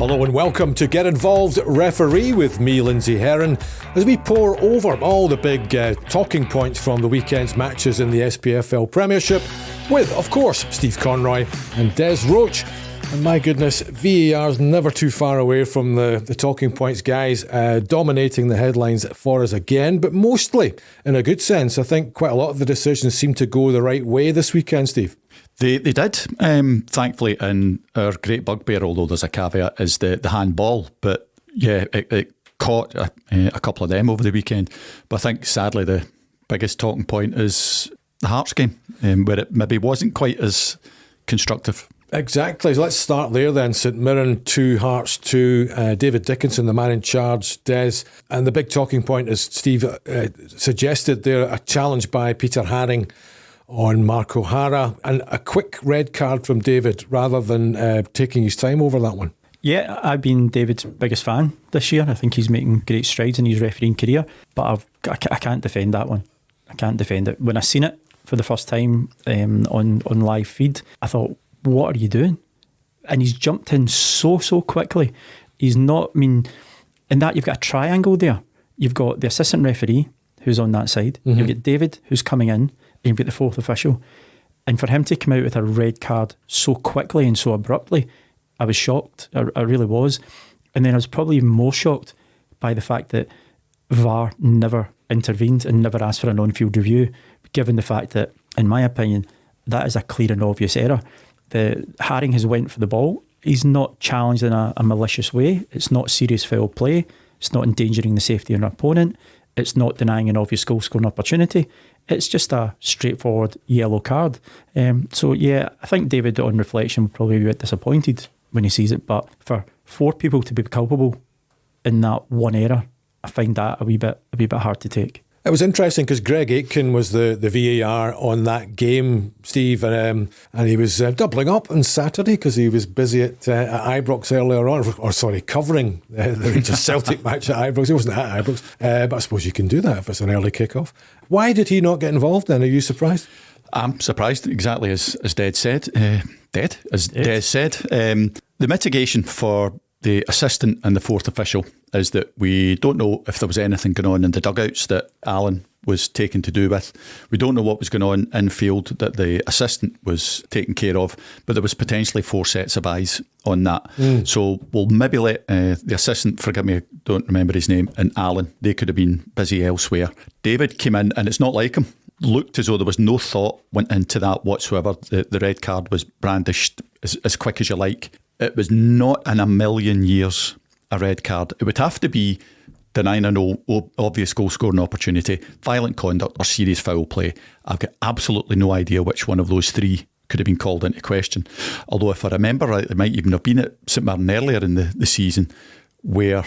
Hello and welcome to Get Involved Referee with me, Lindsay Herron, as we pour over all the big talking points from the weekend's matches in the SPFL Premiership with, of course, Steve Conroy and Des Roach. And my goodness, VAR's never too far away from the talking points, guys, dominating the headlines for us again, but mostly in a good sense. I think quite a lot of the decisions seem to go the right way this weekend, Steve. They did, thankfully, and our great bugbear, although there's a caveat, is the handball. But yeah, it caught a couple of them over the weekend. But I think, sadly, the biggest talking point is the Hearts game, where it maybe wasn't quite as constructive. Exactly. So let's start there then. St Mirren 2, Hearts 2, David Dickinson, the man in charge, Des. And the big talking point, as Steve suggested there, a challenge by Peter Haring on Mark O'Hara, and a quick red card from David rather than taking his time over that one. Yeah, I've been David's biggest fan this year. I think he's making great strides in his refereeing career, but I can't defend that one. I can't defend it. When I seen it for the first time on live feed, I thought, what are you doing? And he's jumped in so quickly. He's not, in that you've got a triangle there. You've got the assistant referee who's on that side. Mm-hmm. You've got David who's coming in. And you've got the fourth official. And for him to come out with a red card so quickly and so abruptly, I was shocked. I really was. And then I was probably even more shocked by the fact that VAR never intervened and never asked for an on-field review, given the fact that, in my opinion, that is a clear and obvious error. The Haring has went for the ball. He's not challenged in a malicious way. It's not serious foul play. It's not endangering the safety of an opponent. It's not denying an obvious goal-scoring opportunity. It's just a straightforward yellow card. So yeah, I think David, on reflection, will probably be a bit disappointed when he sees it. But for 4 people to be culpable in that one error, I find that a wee bit hard to take. It was interesting because Greg Aitken was the VAR on that game, Steve, and he was doubling up on Saturday because he was busy at Ibrox earlier on, covering the Rangers Celtic match at Ibrox. He wasn't at Ibrox, but I suppose you can do that if it's an early kick-off. Why did he not get involved then? Are you surprised? I'm surprised, exactly as Des said. Des said. The mitigation for the assistant and the fourth official is that we don't know if there was anything going on in the dugouts that Alan was taken to do with. We don't know what was going on in field that the assistant was taking care of, but there was potentially 4 sets of eyes on that. So we'll maybe let the assistant, forgive me, I don't remember his name, and Alan, they could have been busy elsewhere. David came in, and it's not like him. Looked as though there was no thought went into that whatsoever. The red card was brandished as quick as you like. It was not in a million years a red card. It would have to be denying an obvious goal-scoring opportunity, violent conduct or serious foul play. I've got absolutely no idea which one of those 3 could have been called into question. Although if I remember right, it might even have been at St Mirren earlier in the season where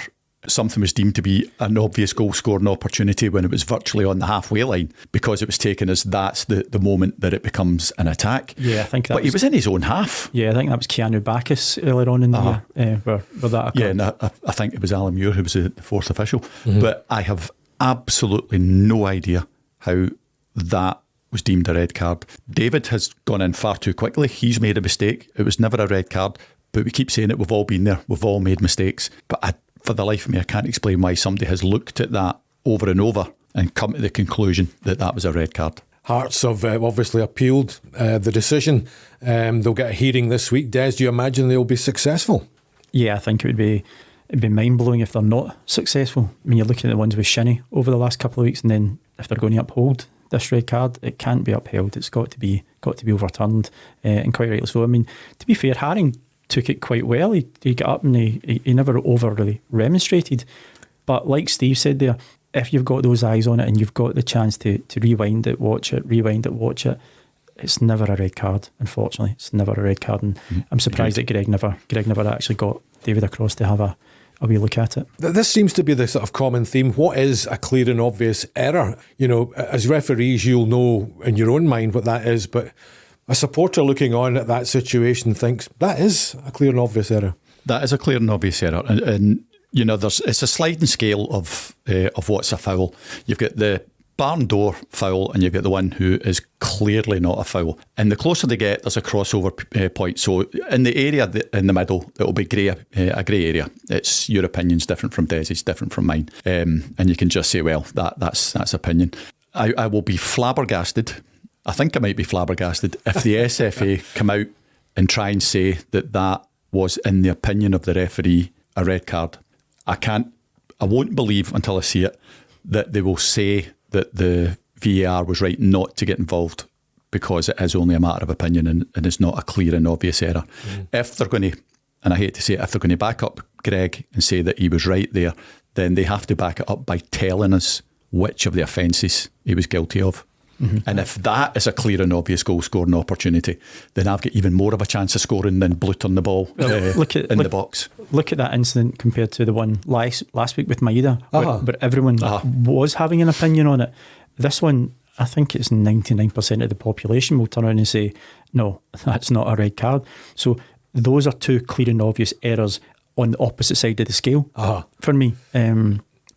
something was deemed to be an obvious goal-scoring opportunity when it was virtually on the halfway line because it was taken as that's the moment that it becomes an attack. Yeah, I think that. But he was in his own half. Yeah, I think that was Keanu Bacchus earlier on in the year where that occurred. Yeah, and I think it was Alan Muir who was the fourth official. Mm-hmm. But I have absolutely no idea how that was deemed a red card. David has gone in far too quickly. He's made a mistake. It was never a red card. But we keep saying it. We've all been there. We've all made mistakes. But for the life of me, I can't explain why somebody has looked at that over and over and come to the conclusion that that was a red card. Hearts have obviously appealed the decision. They'll get a hearing this week. Des, do you imagine they'll be successful? Yeah, I think it'd be mind-blowing if they're not successful. I mean, you're looking at the ones with Shinnie over the last couple of weeks, and then if they're going to uphold this red card, it can't be upheld. It's got to be overturned, and quite rightly so. I mean, to be fair, Haring took it quite well. He got up and he never overly remonstrated. But like Steve said there, if you've got those eyes on it and you've got the chance to rewind it, watch it, it's never a red card, unfortunately. It's never a red card. And I'm surprised that Greg never actually got David across to have a wee look at it. This seems to be the sort of common theme. What is a clear and obvious error? You know, as referees, you'll know in your own mind what that is, but a supporter looking on at that situation thinks that is a clear and obvious error. That is a clear and obvious error, and you know, it's a sliding scale of what's a foul. You've got the barn door foul, and you've got the one who is clearly not a foul. And the closer they get, there's a crossover point. So in the area in the middle, it'll be a grey area. It's your opinion's different from Desi's, different from mine. And you can just say, well, that's opinion. I will be flabbergasted. I think I might be flabbergasted if the SFA come out and try and say that was, in the opinion of the referee, a red card. I won't believe until I see it that they will say that the VAR was right not to get involved because it is only a matter of opinion and it's not a clear and obvious error. If they're going to, and I hate to say it, if they're going to back up Greg and say that he was right there, then they have to back it up by telling us which of the offences he was guilty of. And if that is a clear and obvious goal scoring opportunity, then I've got even more of a chance of scoring than Bluton the ball in the box. Look at that incident compared to the one last week with Maeda, where everyone was having an opinion on it. This one, I think it's 99% of the population will turn around and say, no, that's not a red card. So those are two clear and obvious errors on the opposite side of the scale for me,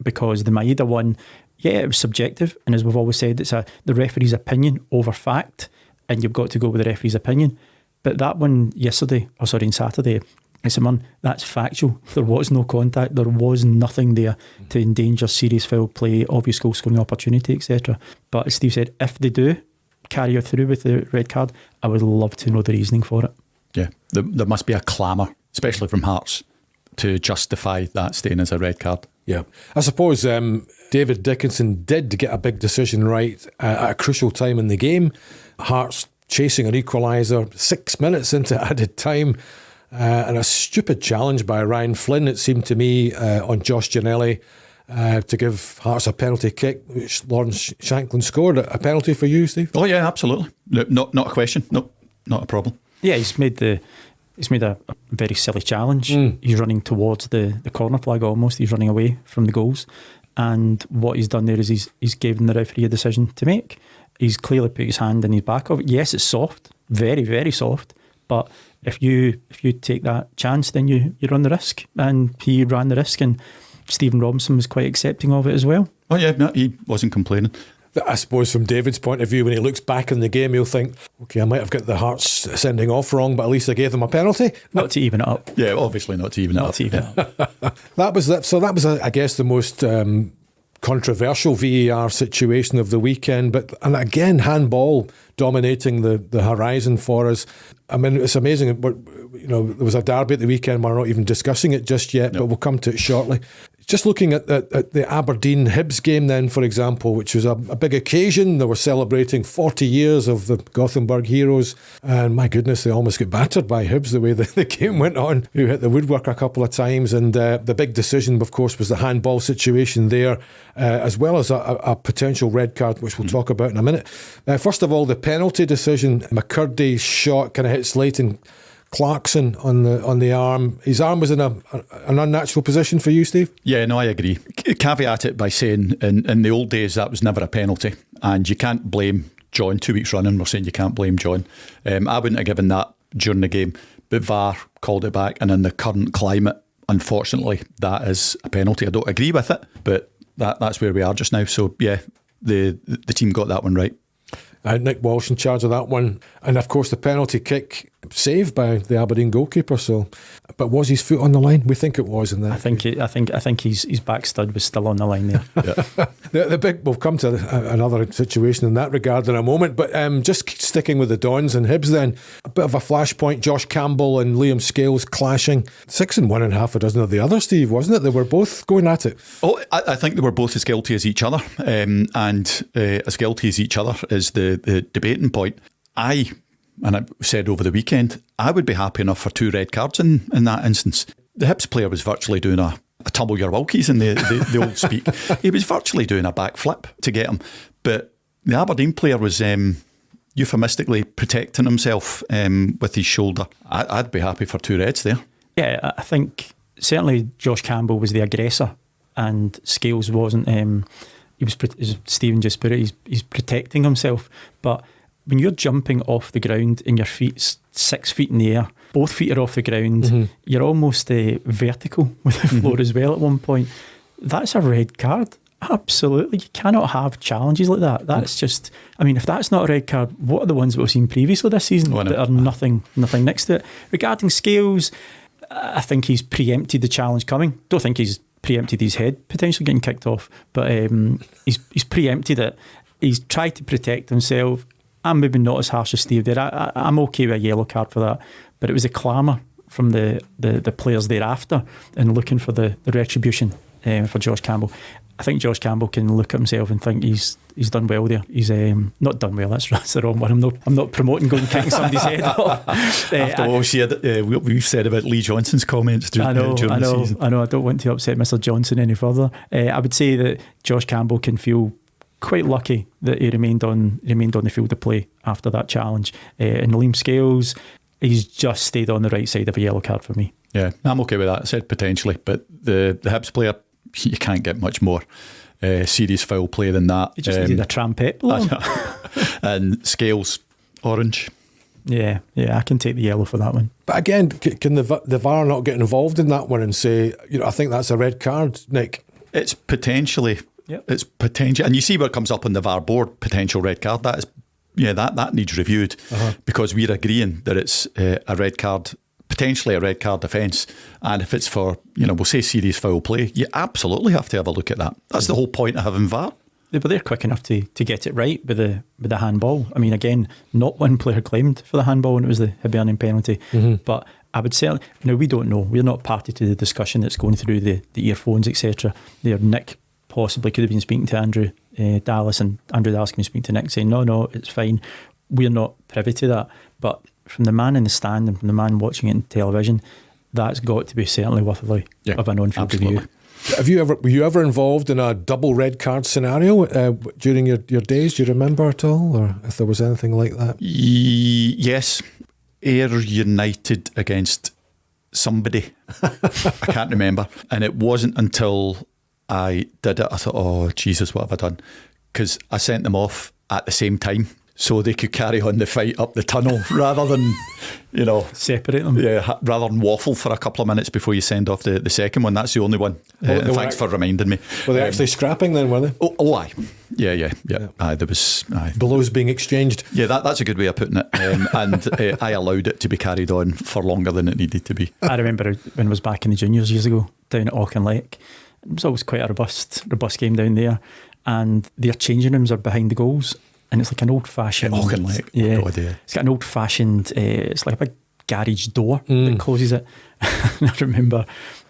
because the Maeda one, yeah, it was subjective, and as we've always said, it's the referee's opinion over fact, and you've got to go with the referee's opinion. But that one on Saturday, it's that's factual. There was no contact, there was nothing there to endanger serious foul play, obvious goal scoring opportunity, etc. But as Steve said, if they do carry through with the red card, I would love to know the reasoning for it. Yeah, there must be a clamour, especially from Hearts, to justify that staying as a red card. Yeah, I suppose David Dickinson did get a big decision right at a crucial time in the game. Hearts chasing an equaliser 6 minutes into added time, and a stupid challenge by Ryan Flynn, it seemed to me, on Josh Ginnelly to give Hearts a penalty kick, which Lawrence Shanklin scored. A penalty for you, Steve? Oh yeah, absolutely. No, not a question. No, not a problem. Yeah, he's made a very silly challenge. He's running towards the corner flag almost. He's running away from the goals. And what he's done there is he's given the referee a decision to make. He's clearly put his hand in his back of it. Yes, it's soft, very, very soft. But if you take that chance, then you run the risk. And he ran the risk, and Stephen Robinson was quite accepting of it as well. Oh yeah, no, he wasn't complaining. I suppose from David's point of view, when he looks back in the game, he'll think, okay, I might have got the Hearts sending off wrong, but at least I gave them a penalty. Not to even it up. Yeah, obviously not to even it up. That was, I guess, the most controversial VAR situation of the weekend. And again, handball dominating the horizon for us. I mean, it's amazing. But there was a derby at the weekend. We're not even discussing it just yet, but we'll come to it shortly. Just looking at the Aberdeen Hibs game then, for example, which was a big occasion. They were celebrating 40 years of the Gothenburg Heroes, and my goodness, they almost got battered by Hibs the way the game went on, who hit the woodwork a couple of times. And the big decision, of course, was the handball situation there, as well as a potential red card, which we'll talk about in a minute. First of all, the penalty decision. McCurdy's shot kind of hit Slayton Clarkson on the arm. His arm was in an unnatural position for you, Steve? Yeah, no, I agree. Caveat it by saying in the old days that was never a penalty, and you can't blame John. 2 weeks running we're saying you can't blame John. I wouldn't have given that during the game, but VAR called it back, and in the current climate, unfortunately, that is a penalty. I don't agree with it, but that's where we are just now. So yeah, the team got that one right. Nick Walsh in charge of that one, and of course the penalty kick saved by the Aberdeen goalkeeper. So, but was his foot on the line? We think it was in that. I think his back stud was still on the line there. The big. We'll come to another situation in that regard in a moment. But just sticking with the Dons and Hibs, then a bit of a flashpoint. Josh Campbell and Liam Scales clashing. 6 and 1.5 a dozen of the other, Steve, wasn't it? They were both going at it. Oh, I think they were both as guilty as each other, and as guilty as each other is the debating point. And I said over the weekend, I would be happy enough for 2 red cards in that instance. The Hibs player was virtually doing a tumble your Wilkies in the old speak. He was virtually doing a backflip to get him. But the Aberdeen player was euphemistically protecting himself with his shoulder. I'd be happy for 2 reds there. Yeah, I think certainly Josh Campbell was the aggressor and Scales wasn't. He was, as Stephen just put it, he's protecting himself. But when you're jumping off the ground and your feet's 6 feet in the air, both feet are off the ground, you're almost vertical with the floor as well at one point. That's a red card. Absolutely. You cannot have challenges like that. That's just, I mean, if that's not a red card, what are the ones that we've seen previously this season that are nothing next to it? Regarding Scales, I think he's preempted the challenge coming. Don't think he's preempted his head potentially getting kicked off, but he's preempted it. He's tried to protect himself. I'm maybe not as harsh as Steve did. I'm okay with a yellow card for that, but it was a clamour from the players thereafter and looking for the retribution for Josh Campbell. I think Josh Campbell can look at himself and think he's done well there. He's not done well. That's the wrong one. I'm not promoting going and kicking somebody's head off. After what we've said about Lee Johnson's comments during the season. I know. I don't want to upset Mr. Johnson any further. I would say that Josh Campbell can feel quite lucky that he remained on the field of play after that challenge. And Liam Scales, he's just stayed on the right side of a yellow card for me. Yeah, I'm okay with that. I said potentially, but the Hibs player, you can't get much more serious foul play than that. He just needed a trampette blow. And Scales, orange. Yeah, I can take the yellow for that one. But again, can the VAR not get involved in that one and say, I think that's a red card, Nick? It's potentially. Yep. It's potential, and you see what comes up on the VAR board, potential red card. That is, that needs reviewed because we're agreeing that it's a red card, potentially a red card offence. And if it's for, we'll say serious foul play, you absolutely have to have a look at that. That's the whole point of having VAR. But they're quick enough to get it right with the handball. I mean, again, not one player claimed for the handball, and it was the Hibernian penalty. But I would certainly, we don't know. We're not party to the discussion that's going through the earphones, etc. Nick possibly could have been speaking to Andrew Dallas, and Andrew Dallas can be speaking to Nick saying, no, it's fine. We're not privy to that. But from the man in the stand and from the man watching it on television, that's got to be certainly worthy of an on-field review. Were you ever involved in a double red card scenario during your days? Do you remember at all, or if there was anything like that? Yes, Ayr United against somebody. I can't remember, and it wasn't until I did it I thought, oh Jesus, what have I done? Because I sent them off at the same time so they could carry on the fight up the tunnel rather than, separate them. Yeah, rather than waffle for a couple of minutes before you send off the second one. That's the only one. Thanks for reminding me. Were they actually scrapping then, were they? Oh, aye. Yeah. There was blows being exchanged. Yeah, that's a good way of putting it. And I allowed it to be carried on for longer than it needed to be. I remember when I was back in the juniors years ago down at Auchinleck. It was always quite a robust game down there, and their changing rooms are behind the goals, and it's like an old-fashioned. Auchinleck, yeah, no idea. It's got an old-fashioned. It's like a big garage door that closes it. And I remember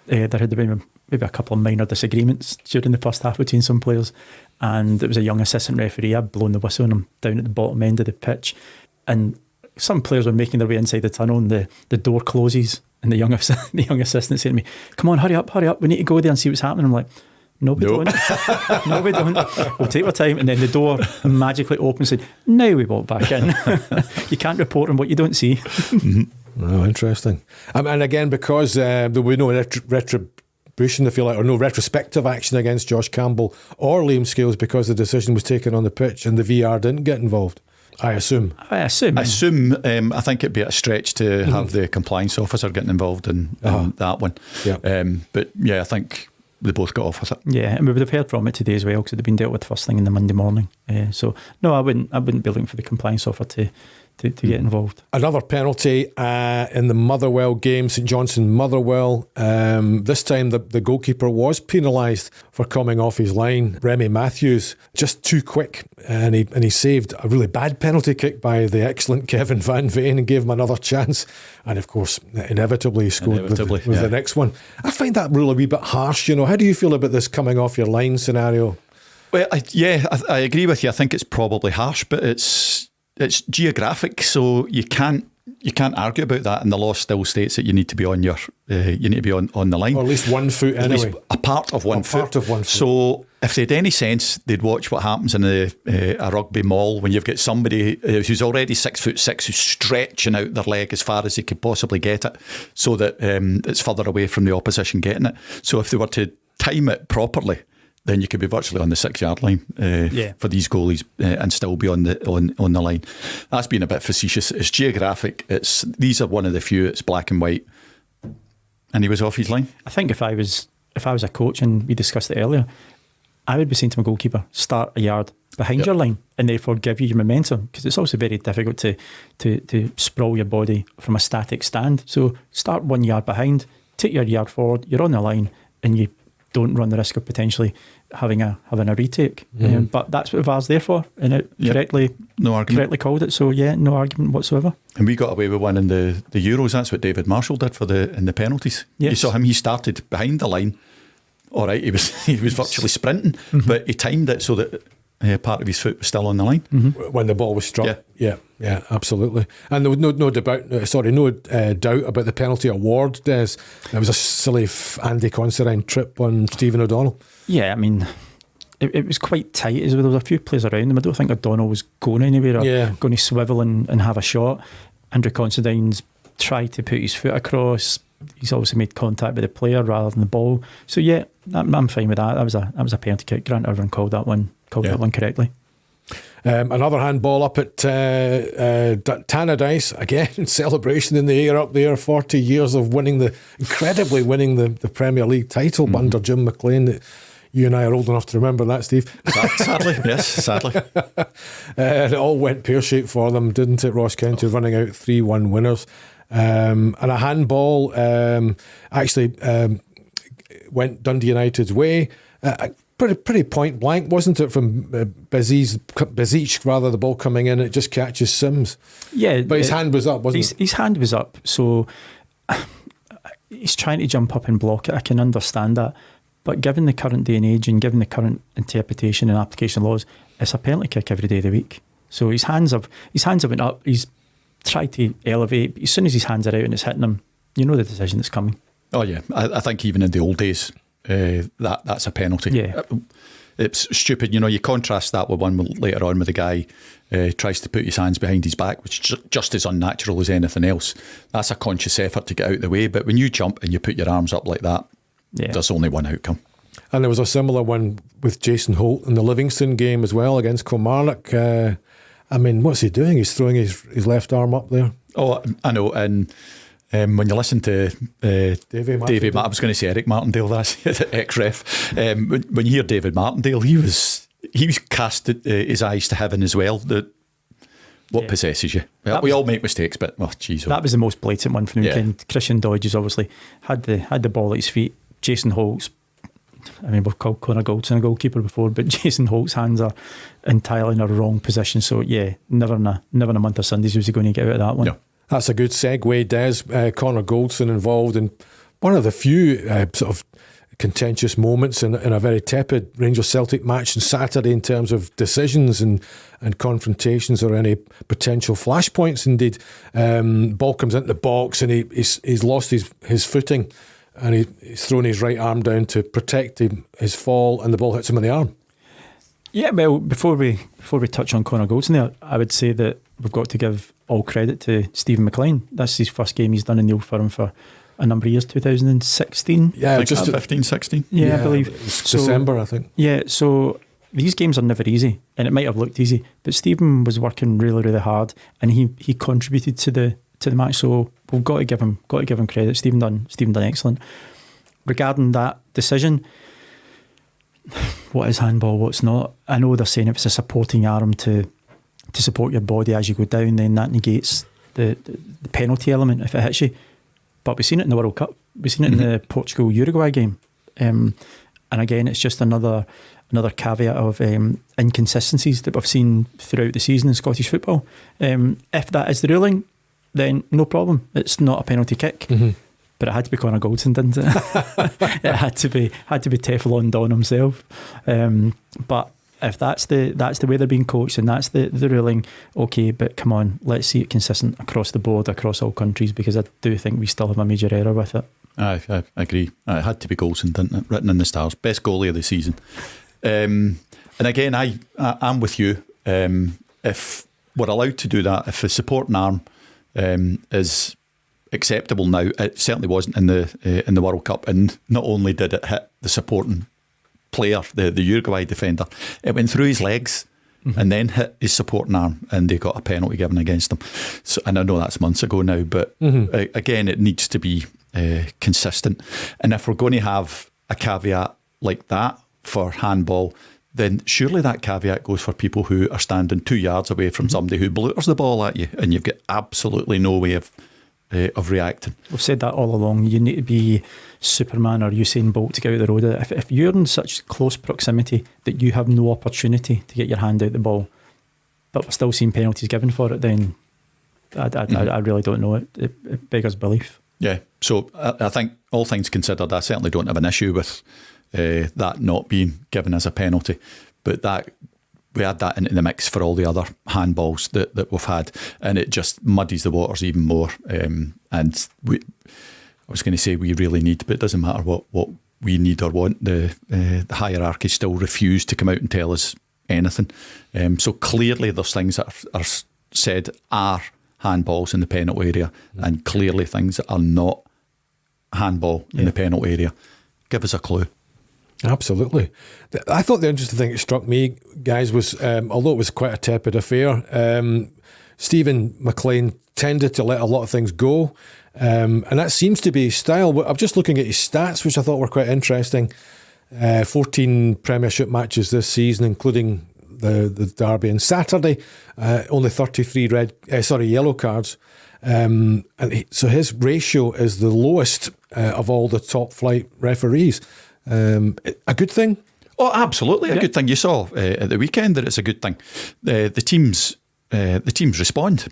there had been maybe a couple of minor disagreements during the first half between some players, and it was a young assistant referee. I'd blown the whistle on him down at the bottom end of the pitch, and some players were making their way inside the tunnel, and the door closes. And the young assistant said to me, "Come on, hurry up, we need to go there and see what's happening." I'm like, no, we don't. No, we don't. We'll take our time. And then the door magically opens and said, now we walk back in. You can't report on what you don't see. Mm-hmm. Oh, interesting. And again, because there will be no retribution, if you like, or no retrospective action against Josh Campbell or Liam Scales because the decision was taken on the pitch and the VR didn't get involved. I assume. I think it'd be a stretch to have the compliance officer getting involved in that one. Yeah. But yeah, I think they both got off with it. Yeah, and we would have heard from it today as well because it'd been dealt with first thing in the Monday morning. So no, I wouldn't be looking for the compliance officer to get involved. Another penalty in the Motherwell game, St Johnstone Motherwell. This time the goalkeeper was penalised for coming off his line. Remy Matthews, just too quick, and he saved a really bad penalty kick by the excellent Kevin Van Veen and gave him another chance. And of course, inevitably he scored with the next one. I find that rule a wee bit harsh. How do you feel about this coming off your line scenario? Well, I agree with you. I think it's probably harsh, but it's geographic, so you can't argue about that. And the law still states that you need to be on on the line, or at least 1 foot anyway. At least a part of one foot. So if they had any sense, they'd watch what happens in a rugby mall when you've got somebody who's already 6'6" who's stretching out their leg as far as they could possibly get it, so that it's further away from the opposition getting it. So if they were to time it properly, then you could be virtually on the 6 yard line for these goalies and still be on the line. That's been a bit facetious. It's geographic. These are one of the few. It's black and white, and he was off his line. I think if I was a coach, and we discussed it earlier, I would be saying to my goalkeeper, start a yard behind your line and therefore give you your momentum, because it's also very difficult to sprawl your body from a static stand. So start 1 yard behind, take your yard forward, you're on the line, and you don't run the risk of potentially having a retake. But that's what VAR's there for, and it correctly called it. So no argument whatsoever. And we got away with one in the Euros. That's what David Marshall did in the penalties. Yes. You saw him; he started behind the line. All right, he was virtually sprinting, but he timed it so that part of his foot was still on the line when the ball was struck. Yeah, absolutely. And there was no doubt about the penalty award. It was a silly Andy Considine trip on Stephen O'Donnell. Yeah, I mean, it was quite tight as well. There was a few players around him. I don't think O'Donnell was going anywhere or going to swivel and have a shot. Andrew Considine's tried to put his foot across. He's obviously made contact with the player rather than the ball. So I'm fine with that. That was a penalty kick. Grant Irvine called that one correctly. Another handball up at Tannadice. Again, celebration in the air up there. 40 years of incredibly winning the Premier League title under Jim McLean. You and I are old enough to remember that, Steve. Sadly, yes, sadly. And it all went pear-shaped for them, didn't it? Ross County running out 3-1 winners. And a handball actually went Dundee United's way. Pretty point blank, wasn't it, from Bezic, rather, the ball coming in, it just catches Sims. Yeah. But his hand was up, wasn't it? His hand was up, so he's trying to jump up and block it. I can understand that. But given the current day and age and given the current interpretation and application laws, it's a penalty kick every day of the week. So his hands have went up. He's tried to elevate, but as soon as his hands are out and it's hitting him, you know the decision that's coming. Oh yeah, I think even in the old days, that's a penalty. Yeah. It's stupid. You contrast that with one later on with the guy tries to put his hands behind his back, which is just as unnatural as anything else. That's a conscious effort to get out of the way. But when you jump and you put your arms up like that, there's only one outcome. And there was a similar one with Jason Holt in the Livingston game as well against Kilmarnock. I mean, what's he doing? He's throwing his left arm up there. Oh, I know. And when you listen to David, I was going to say Eric Martindale, that's the ex-ref. When you hear David Martindale, he was cast his eyes to heaven as well. What possesses you? Well, we all make mistakes, but geez. That was the most blatant one for the weekend. Christian Dodges obviously had the ball at his feet. Jason Holt's, I mean, we've called Connor Goldson a goalkeeper before, but Jason Holt's hands are entirely in a wrong position. So never in a month of Sundays was he going to get out of that one. No. That's a good segue, Des. Connor Goldson involved in one of the few sort of contentious moments in a very tepid Rangers-Celtic match on Saturday in terms of decisions and confrontations or any potential flashpoints. Indeed, ball comes into the box and he's lost his footing and he's thrown his right arm down to protect his fall, and the ball hits him in the arm. Yeah, well, before we touch on Connor Goldson there, I would say that we've got to give all credit to Steven McLean. That's his first game he's done in the Old Firm for a number of years, 2016. Yeah, just 15, 16. Yeah, I believe. December, I think. Yeah, so these games are never easy, and it might have looked easy, but Steven was working really, really hard, and he contributed to the match. So we've got to give him credit. Steven done excellent. Regarding that decision, what is handball, what's not? I know they're saying if it's a supporting arm to support your body as you go down, then that negates the penalty element if it hits you. But we've seen it in the World Cup. We've seen it in the Portugal-Uruguay game. And again, it's just another caveat of inconsistencies that we've seen throughout the season in Scottish football. If that is the ruling, then no problem. It's not a penalty kick. Mm-hmm. But it had to be Connor Goldson, didn't it? It had to be Teflon Don himself. But if that's the way they're being coached and that's the ruling, okay, but come on, let's see it consistent across the board, across all countries, because I do think we still have a major error with it. I agree. It had to be Goldson, didn't it? Written in the stars. Best goalie of the season. And again, I'm with you. If we're allowed to do that, if the supporting arm is acceptable now, it certainly wasn't in the World Cup, and not only did it hit the supporting player, the Uruguay defender, it went through his legs and then hit his supporting arm, and they got a penalty given against him. So, and I know that's months ago now, but again, it needs to be consistent. And if we're going to have a caveat like that for handball, then surely that caveat goes for people who are standing 2 yards away from somebody who blooters the ball at you, and you've got absolutely no way of reacting. We've said that all along. You need to be Superman or Usain Bolt to get out the road. If you're in such close proximity that you have no opportunity to get your hand out the ball, but we're still seeing penalties given for it, then I really don't know. It beggars belief. Yeah, so I think all things considered, I certainly don't have an issue with that not being given as a penalty, but that we add that into the mix for all the other handballs that we've had, and it just muddies the waters even more. And I was going to say we really need, but it doesn't matter what we need or want. The hierarchy still refuse to come out and tell us anything. So clearly there's things that are said are handballs in the penalty area, and clearly things that are not handball in the penalty area. Give us a clue. Absolutely. I thought the interesting thing that struck me, guys, was although it was quite a tepid affair, Steven McLean tended to let a lot of things go, and that seems to be his style. I'm just looking at his stats, which I thought were quite interesting. 14 Premiership matches this season, including the derby on Saturday. Only 33 yellow cards. So his ratio is the lowest of all the top flight referees. A good thing? Oh, absolutely, a good thing. You saw at the weekend that it's a good thing. The teams respond.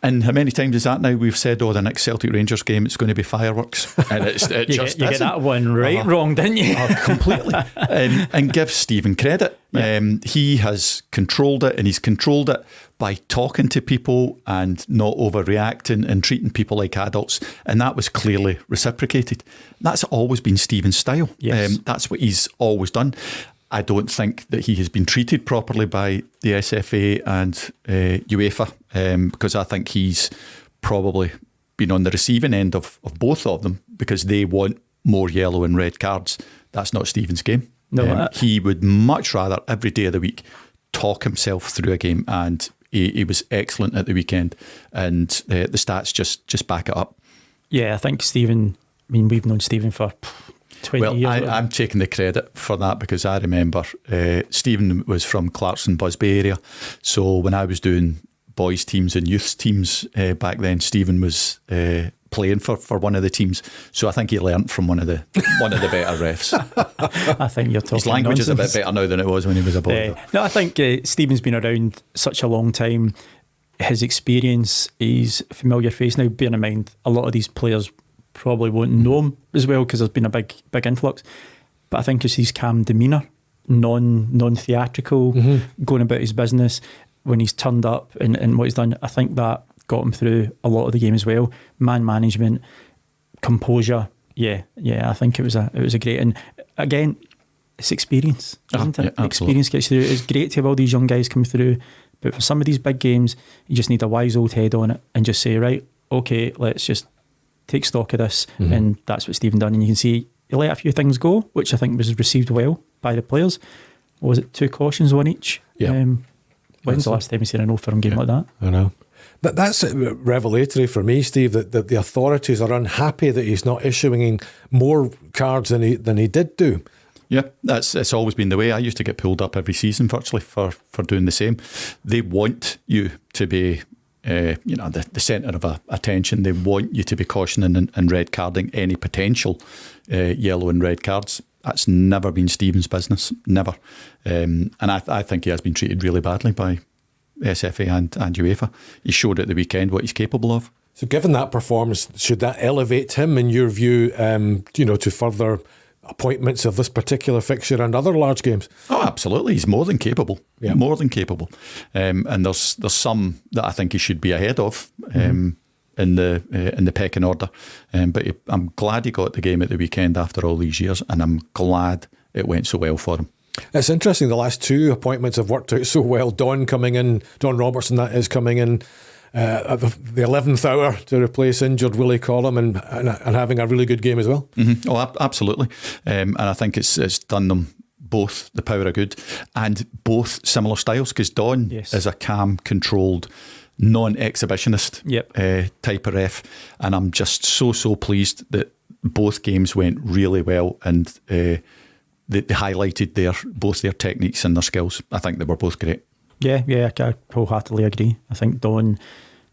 And how many times is that now we've said, the next Celtic Rangers game, it's going to be fireworks. And you get that one wrong, didn't you? Completely. And give Steven credit. Yeah. He has controlled it, and he's controlled it by talking to people and not overreacting and treating people like adults. And that was clearly reciprocated. That's always been Steven's style. Yes. That's what he's always done. I don't think that he has been treated properly by the SFA and UEFA, because I think he's probably been on the receiving end of both of them, because they want more yellow and red cards. That's not Steven's game. No, he would much rather every day of the week talk himself through a game, and he was excellent at the weekend, and the stats just back it up. Yeah, I think Steven, we've known Steven for 20 years. I'm taking the credit for that, because I remember Steven was from Clarkson Busby area, so when I was doing boys teams and youth teams back then, Steven was playing for one of the teams, so I think he learnt from one of the better refs. I think you're talking his language nonsense. is a bit better now than it was when he was a boy. No, I think Steven's been around such a long time. His experience, he's a familiar face now. Bearing in mind, a lot of these players probably won't know him as well, because there's been a big influx. But I think it's his calm demeanour, non-theatrical, going about his business when he's turned up and what he's done. I think that got him through a lot of the game as well. Man management, composure. Yeah. I think it was a great. And again, it's experience, isn't it? Yeah, experience gets you through. It's great to have all these young guys come through, but for some of these big games, you just need a wise old head on it and just say, right, okay, let's just take stock of this. And that's what Steven done. And you can see he let a few things go, which I think was received well by the players. What was it, 2 cautions, 1 each? Yeah. When's the last time you seen an no-firm game like that? I know. That's revelatory for me, Steve, that the authorities are unhappy that he's not issuing more cards than he did do. Yeah, it's always been the way. I used to get pulled up every season virtually for doing the same. They want you to be the centre of attention. They want you to be cautioning and red carding any potential yellow and red cards. That's never been Steven's business, never. And I think he has been treated really badly by SFA and UEFA. He showed at the weekend what he's capable of. So given that performance, should that elevate him, in your view, to further appointments of this particular fixture and other large games? Oh, absolutely. He's more than capable. Yeah. More than capable. And there's some that I think he should be ahead of in the pecking order. But I'm glad he got the game at the weekend after all these years, and I'm glad it went so well for him. It's interesting, the last 2 appointments have worked out so well. Don Robertson, that is, coming in at the 11th hour to replace injured Willie Collum and having a really good game as well. Oh, absolutely. And I think it's done them both the power of good, and both similar styles, because Don is a calm, controlled, non-exhibitionist type of ref, and I'm just so pleased that both games went really well, and they highlighted both their techniques and their skills. I think they were both great. Yeah, I wholeheartedly agree. I think Don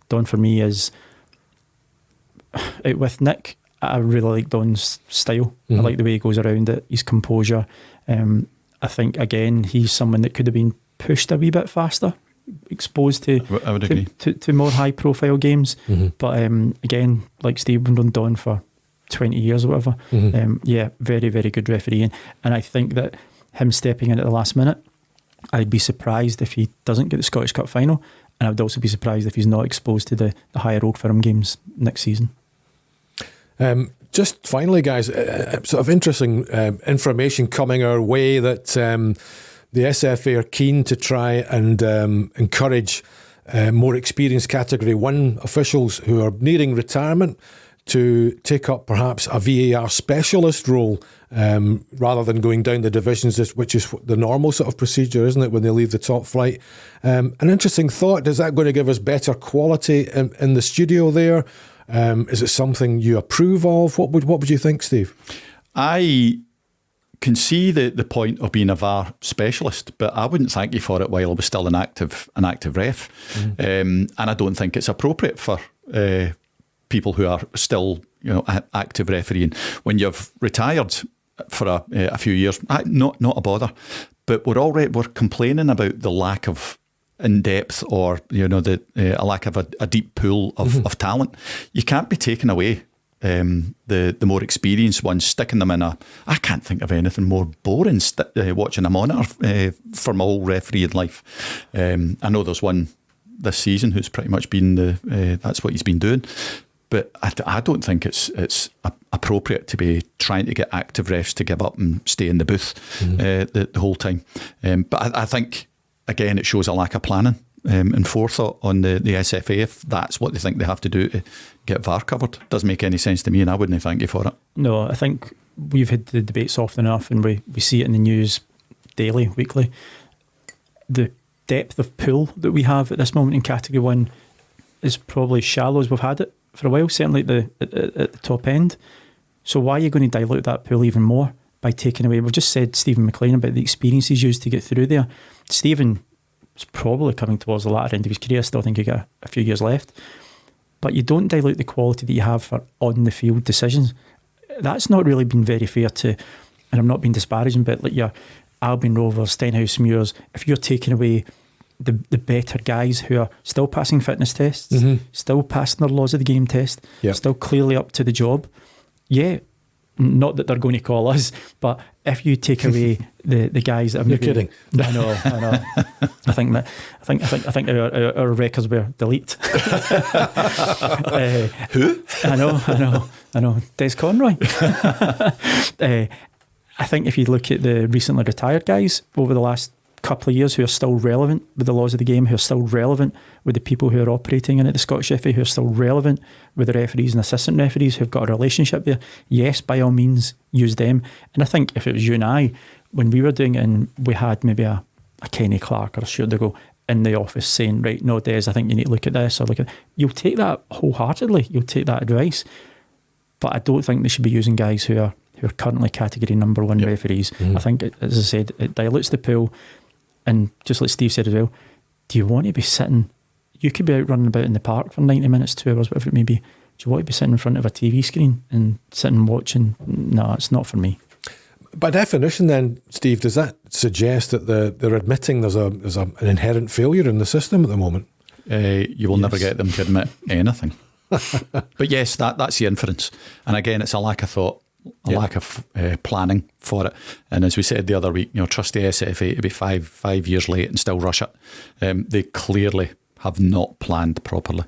for me is out with Nick. I really like Don's style. I like the way he goes around it, his composure. I think again he's someone that could have been pushed a wee bit faster, exposed to I would agree. to more high profile games. But again, like Steve, been on Don for 20 years or whatever. Very, very good refereeing. And I think that him stepping in at the last minute, I'd be surprised if he doesn't get the Scottish Cup final, and I would also be surprised if he's not exposed to the higher Old Firm games next season. Just finally, guys, sort of interesting information coming our way that the SFA are keen to try and encourage more experienced Category 1 officials who are nearing retirement to take up perhaps a VAR specialist role rather than going down the divisions, which is the normal sort of procedure, isn't it, when they leave the top flight? An interesting thought. Is that going to give us better quality in the studio there? Is it something you approve of? What would you think, Steve? I can see the point of being a VAR specialist, but I wouldn't thank you for it while I was still an active ref. And I don't think it's appropriate for people who are still active refereeing. When you've retired for a few years, not a bother. But we're complaining about the lack of in-depth or a lack of a deep pool of talent. You can't be taking away the more experienced ones, sticking them in I can't think of anything more boring watching a monitor for my whole refereeing life. I know there's one this season who's pretty much been that's what he's been doing. But I don't think it's appropriate to be trying to get active refs to give up and stay in the booth the whole time. But I think, again, it shows a lack of planning and forethought on the SFA if that's what they think they have to do to get VAR covered. Doesn't make any sense to me, and I wouldn't thank you for it. No, I think we've had the debates often enough, and we see it in the news daily, weekly. The depth of pool that we have at this moment in Category 1 is probably shallow as we've had it for a while, certainly at the top end. So why are you going to dilute that pool even more by taking away? We've just said Steven McLean about the experience he's used to get through there. Stephen is probably coming towards the latter end of his career. I still think he's got a few years left. But you don't dilute the quality that you have for on-the-field decisions. That's not really been very fair to, and I'm not being disparaging, but like your Albion Rovers, Stenhouse Muirs, if you're taking away the better guys who are still passing fitness tests, still passing their laws of the game test, still clearly up to the job. Yeah, not that they're going to call us, but if you take away the guys that have You're kidding. I know. I think our records were delete. Who? I know. Des Conroy. I think if you look at the recently retired guys over the last couple of years who are still relevant with the laws of the game, who are still relevant with the people who are operating in it, the Scottish FA, who are still relevant with the referees and assistant referees who've got a relationship there, yes, by all means, use them. And I think if it was you and I, when we were doing it and we had maybe a Kenny Clark or a Stuart Dougal in the office saying, right, no, Des, I think you need to look at this or look at, you'll take that wholeheartedly, you'll take that advice. But I don't think they should be using guys who are currently Category number 1 referees. I think, as I said, it dilutes the pool. And just like Steve said as well, do you want to be sitting, you could be out running about in the park for 90 minutes, 2 hours, whatever it may be. Do you want to be sitting in front of a TV screen and sitting watching? No, it's not for me. By definition then, Steve, does that suggest that they're admitting there's an inherent failure in the system at the moment? You will never get them to admit anything. But yes, that's the inference. And again, it's a lack of thought. Lack of planning for it, and as we said the other week, trust the SFA to be five years late and still rush it. They clearly have not planned properly.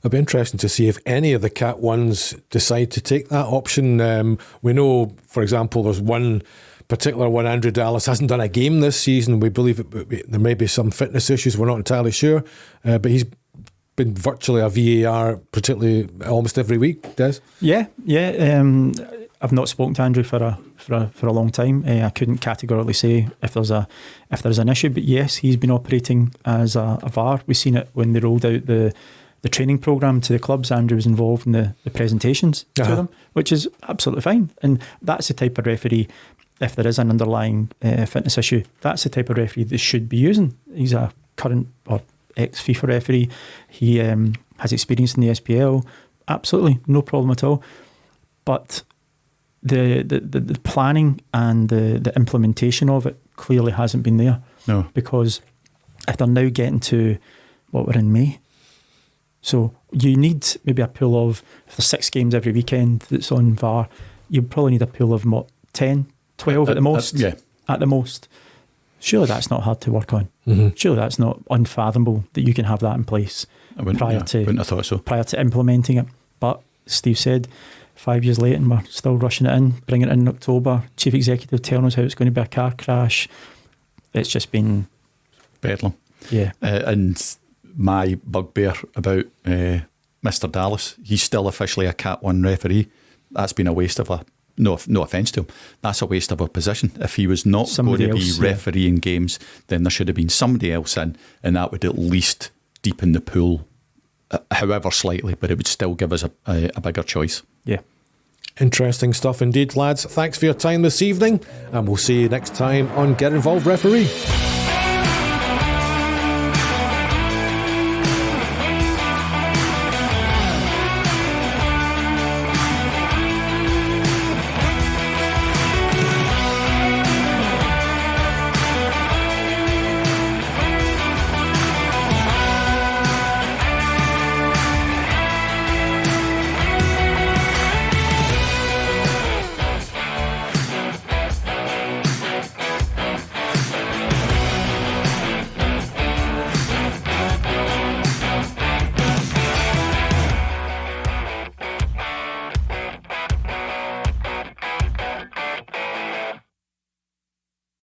It'll be interesting to see if any of the Cat 1s decide to take that option. We know, for example, there's one particular one, Andrew Dallas, hasn't done a game this season. We believe there may be some fitness issues, we're not entirely sure, but he's been virtually a VAR, particularly almost every week, Des? Yeah. I've not spoken to Andrew for a long time. I couldn't categorically say if there's an issue, but yes, he's been operating as a VAR. We've seen it when they rolled out the training programme to the clubs. Andrew was involved in the presentations to them, which is absolutely fine. And that's the type of referee if there is an underlying fitness issue, that's the type of referee they should be using. He's a current or ex-FIFA referee. He has experience in the SPL. Absolutely, no problem at all. But the planning and the implementation of it clearly hasn't been there. No. Because if they're now getting to, what, we're in May. So you need maybe a pool of, if there's 6 games every weekend that's on VAR, you probably need a pool of, what, 10, 12 at the most? Yeah. At the most. Surely that's not hard to work on. Mm-hmm. Surely that's not unfathomable that you can have that in place wouldn't have thought so. prior to implementing it. But Steve said, 5 years late and we're still rushing it in, bringing it in October. Chief Executive telling us how it's going to be a car crash. It's just been bedlam. Yeah. And my bugbear about Mr. Dallas, he's still officially a Cat 1 referee. That's been a waste of no offence to him, that's a waste of a position. If he was not Somebody going to else, be refereeing games, then there should have been somebody else in, and that would at least deepen the pool, however slightly, but it would still give us a bigger choice. Yeah. Interesting stuff indeed, lads. Thanks for your time this evening, and we'll see you next time on Get Involved Referee.